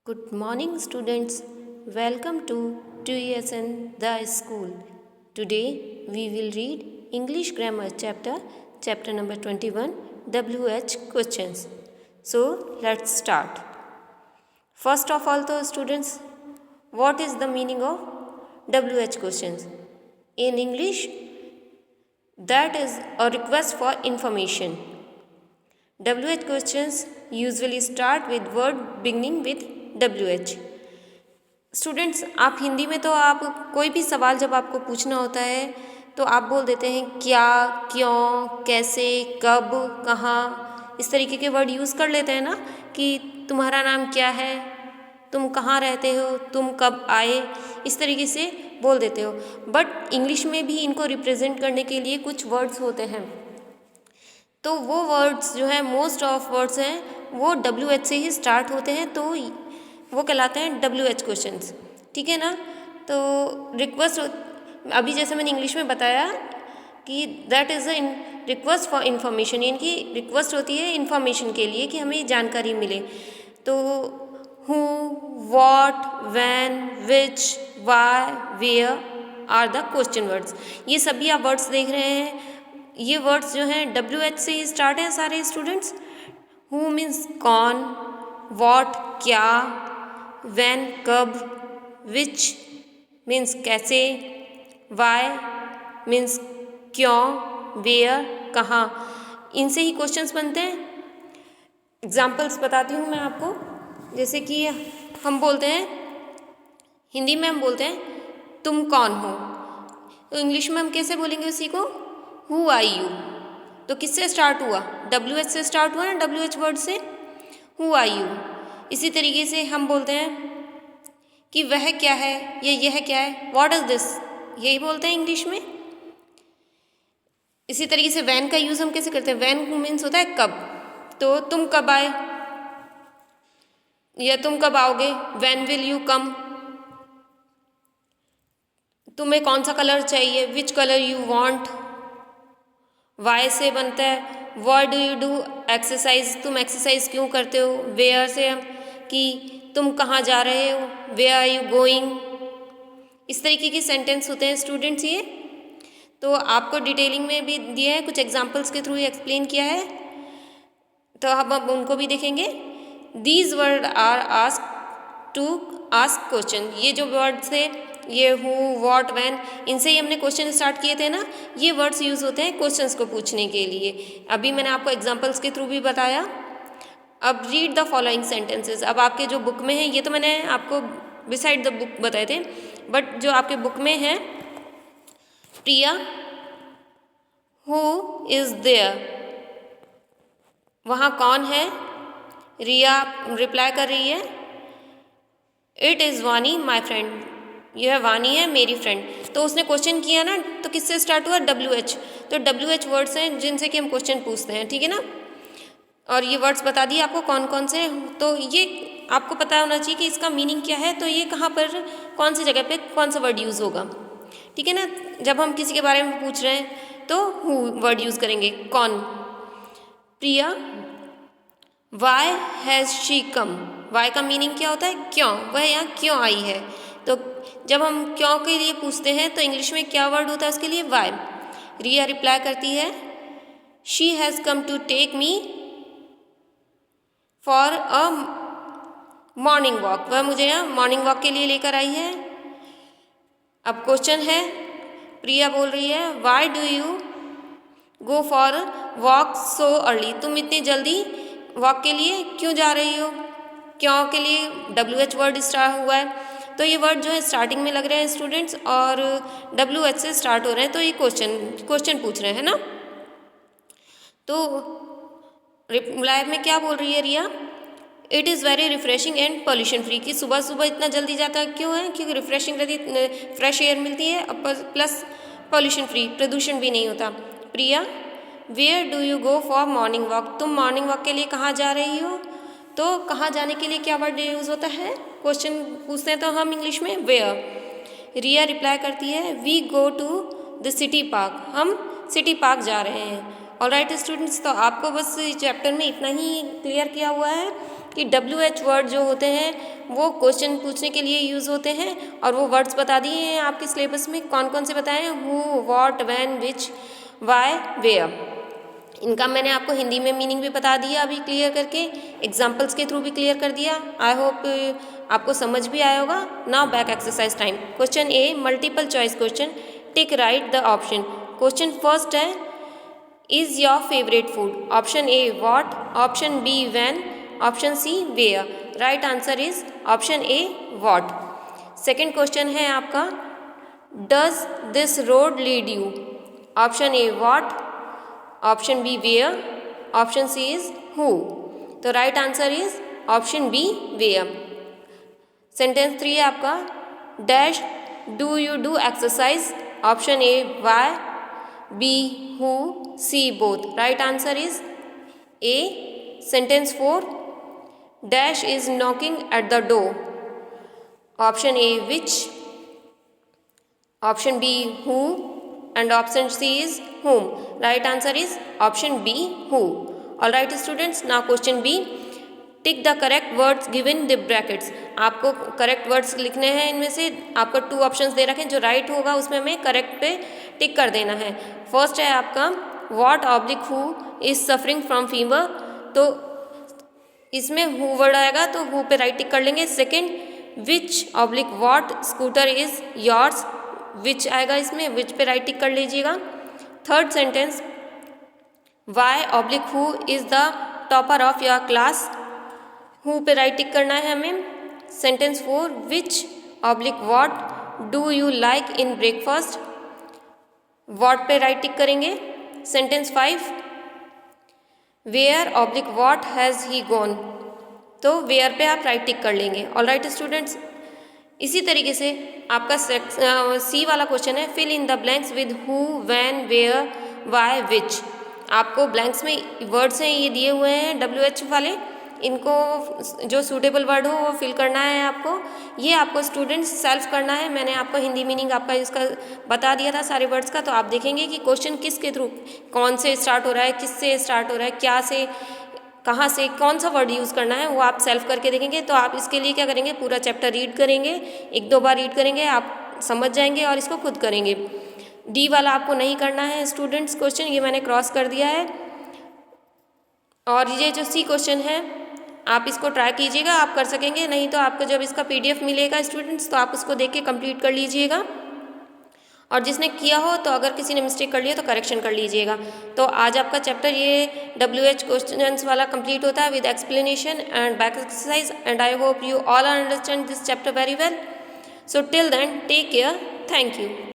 Good morning, students. Welcome to TUSN The School. Today we will read English Grammar chapter number 21, WH questions. So let's start. First of all, students, what is the meaning of WH questions? In English, that is a request for information. WH questions usually start with word beginning with WH. Students, आप हिंदी में तो आप कोई भी सवाल जब आपको पूछना होता है तो आप बोल देते हैं क्या, क्यों, कैसे, कब, कहाँ, इस तरीके के वर्ड यूज़ कर लेते हैं ना कि तुम्हारा नाम क्या है, तुम कहाँ रहते हो, तुम कब आए, इस तरीके से बोल देते हो. बट इंग्लिश में भी इनको रिप्रेजेंट करने के लिए कुछ वर्ड्स होते हैं. तो वो वर्ड्स जो है, मोस्ट ऑफ वर्ड्स हैं वो WH से ही स्टार्ट होते हैं, तो वो कहलाते हैं WH क्वेश्चंस. ठीक है ना. तो रिक्वेस्ट, अभी जैसे मैंने इंग्लिश में बताया कि that is a request for information, यानी कि रिक्वेस्ट होती है इन्फॉर्मेशन के लिए कि हमें जानकारी मिले. तो who, what, when, which, why, where are the question words. ये सभी आप वर्ड्स देख रहे हैं. ये वर्ड्स जो हैं WH से ही स्टार्ट हैं सारे स्टूडेंट्स. हु मीन्स कौन, वॉट क्या, व्हेन कब, विच मीन्स कैसे, वाई मीन्स क्यों, वेयर कहाँ. इनसे ही क्वेश्चंस बनते हैं. एग्जाम्पल्स बताती हूँ मैं आपको. जैसे कि हम बोलते हैं, हिंदी में हम बोलते हैं तुम कौन हो, तो इंग्लिश में हम कैसे बोलेंगे उसी को, हु आर यू. तो किससे स्टार्ट हुआ, WH से स्टार्ट हुआ ना, WH वर्ड से, हु आर यू. इसी तरीके से हम बोलते हैं कि वह क्या है या यह क्या है, व्हाट इज दिस, यही बोलते हैं इंग्लिश में. इसी तरीके से वैन का यूज़ हम कैसे करते हैं, वैन मीन्स होता है कब. तो तुम कब आए या तुम कब आओगे, वैन विल यू कम. तुम्हें कौन सा कलर चाहिए, which colour you want. Why से बनता है what do you do exercise, तुम एक्सरसाइज क्यों करते हो. वेयर से कि तुम कहाँ जा रहे हो, वेयर आर यू गोइंग. इस तरीके के सेंटेंस होते हैं स्टूडेंट्स. ये तो आपको डिटेलिंग में भी दिए हैं, कुछ एग्जांपल्स के थ्रू एक्सप्लेन किया है, तो हम अब उनको भी देखेंगे. These word are ask to ask question. ये जो वर्ड्स थे, ये हु, वॉट, वैन, इनसे ही हमने क्वेश्चन स्टार्ट किए थे ना. ये वर्ड्स यूज़ होते हैं क्वेश्चंस को पूछने के लिए. अभी मैंने आपको एग्जांपल्स के थ्रू भी बताया. अब रीड द फॉलोइंग सेंटेंसेस. अब आपके जो बुक में है, ये तो मैंने आपको बिसाइड द बुक बताए थे, बट जो आपके बुक में है, प्रिया हु इज़ देयर, वहाँ कौन है. रिया रिप्लाई कर रही है इट इज़ वानी माई फ्रेंड, यह वानी है मेरी फ्रेंड. तो उसने क्वेश्चन किया ना, तो किससे स्टार्ट हुआ, WH. तो WH वर्ड्स हैं जिनसे कि हम क्वेश्चन पूछते हैं. ठीक है ना. और ये वर्ड्स बता दिए आपको कौन कौन से. तो ये आपको पता होना चाहिए कि इसका मीनिंग क्या है, तो ये कहाँ पर कौन सी जगह पे कौन सा वर्ड यूज़ होगा. ठीक है ना. जब हम किसी के बारे में पूछ रहे हैं तो हु वर्ड यूज़ करेंगे, कौन. Priya why has she come. Why का मीनिंग क्या होता है, क्यों, वह यहाँ क्यों आई है. तो जब हम क्यों के लिए पूछते हैं तो इंग्लिश में क्या वर्ड होता है उसके लिए, वाई. रिया रिप्लाई करती है she has come to take me for a morning walk, वह मुझे यहाँ मॉर्निंग वॉक के लिए लेकर आई है. अब क्वेश्चन है, प्रिया बोल रही है why do you go for walk so early, तुम इतनी जल्दी वॉक के लिए क्यों जा रही हो. क्यों के लिए WH वर्ड स्टार्ट हुआ है. तो ये वर्ड जो है स्टार्टिंग में लग रहे हैं स्टूडेंट्स, और WH से स्टार्ट हो रहे हैं, तो ये क्वेश्चन पूछ रहे हैं ना. तो रिप्लाई में क्या बोल रही है Riya, it is very refreshing and pollution free, कि सुबह सुबह इतना जल्दी जाता क्यों है, क्योंकि रिफ्रेशिंग रहती, फ्रेश एयर मिलती है, प्लस पॉल्यूशन फ्री, प्रदूषण भी नहीं होता. Priya where do you go for morning walk, तुम मॉर्निंग वॉक के लिए कहाँ जा रही हो. तो कहाँ जाने के लिए क्या वर्ड यूज़ होता है, क्वेश्चन पूछते हैं तो हम इंग्लिश में वेयर. रिया रिप्लाई करती है we go to the city park, हम सिटी पार्क जा रहे हैं. ऑलराइट स्टूडेंट्स, तो आपको बस चैप्टर में इतना ही क्लियर किया हुआ है कि कि WH वर्ड जो होते हैं वो क्वेश्चन पूछने के लिए यूज़ होते हैं, और वो वर्ड्स बता दिए हैं आपके सिलेबस में। कौन कौन से बताए हैं? Who, what, when, which, why, वेयर। इनका मैंने आपको हिंदी में मीनिंग भी बता दिया अभी क्लियर करके, एग्जाम्पल्स के थ्रू भी क्लियर कर दिया। आई होप आपको समझ भी आया होगा। Now back exercise time. Question A, multiple choice question, tick right the option. Question first है, is your favourite food? Option A what, option B when, option C where. Right answer is option A what. Second question है आपका, does this road lead you? Option A what, option B where, option C is who. तो right answer is option B where. Sentence 3 है आपका, dash do you do exercise? Option A why, B who, C both. Right answer is A. Sentence 4, dash is knocking at the door? Option A which, option B who, and option C is whom. Right answer is option B, who. All right students, now question B, tick the correct words given the brackets. आपको correct words लिखने हैं, इनमें से आपको 2 options दे रखे हैं, जो right होगा उसमें हमें करेक्ट पे टिक कर देना है। फर्स्ट है आपका, what oblique who is suffering from fever, तो इसमें हु वर्ड आएगा तो हु पे राइट टिक कर लेंगे। Second, which oblique what scooter is yours, which आएगा इसमें, विच पे राइट टिक कर लीजिएगा। Third sentence, why oblique who is the topper of your class, who पे राइट टिक करना है हमें। Sentence 4, which oblique what do you like in breakfast, what पे राइट टिक करेंगे। Sentence 5, where oblique what has he gone, तो where पे आप right tick कर लेंगे। ऑल राइट स्टूडेंट्स, इसी तरीके से आपका सी वाला क्वेश्चन है, fill in the blanks with who, when, where, why, which. आपको ब्लैंक्स में वर्ड्स हैं ये दिए हुए हैं WH वाले, इनको जो सूटेबल वर्ड हो वो फिल करना है आपको। ये आपको स्टूडेंट्स सेल्फ करना है। मैंने आपको हिंदी मीनिंग आपका इसका बता दिया था सारे वर्ड्स का, तो आप देखेंगे कि क्वेश्चन किसके थ्रू, कौन से स्टार्ट हो रहा है, किससे स्टार्ट हो रहा है, क्या से, कहाँ से, कौन सा वर्ड यूज़ करना है, वो आप सेल्फ करके देखेंगे। तो आप इसके लिए क्या करेंगे, पूरा चैप्टर रीड करेंगे, 1-2 बार रीड करेंगे, आप समझ जाएंगे और इसको खुद करेंगे। डी वाला आपको नहीं करना है स्टूडेंट्स क्वेश्चन, ये मैंने क्रॉस कर दिया है। और ये जो सी क्वेश्चन है आप इसको ट्राई कीजिएगा, आप कर सकेंगे, नहीं तो आपको जब इसका PDF मिलेगा स्टूडेंट्स तो आप उसको देख के कंप्लीट कर लीजिएगा। और जिसने किया हो तो अगर किसी ने मिस्टेक कर लिया तो करेक्शन कर लीजिएगा। तो आज आपका चैप्टर ये WH क्वेश्चंस वाला कंप्लीट होता है with explanation and back exercise, and I hope you all understand this chapter very well. So till then, take care. Thank you.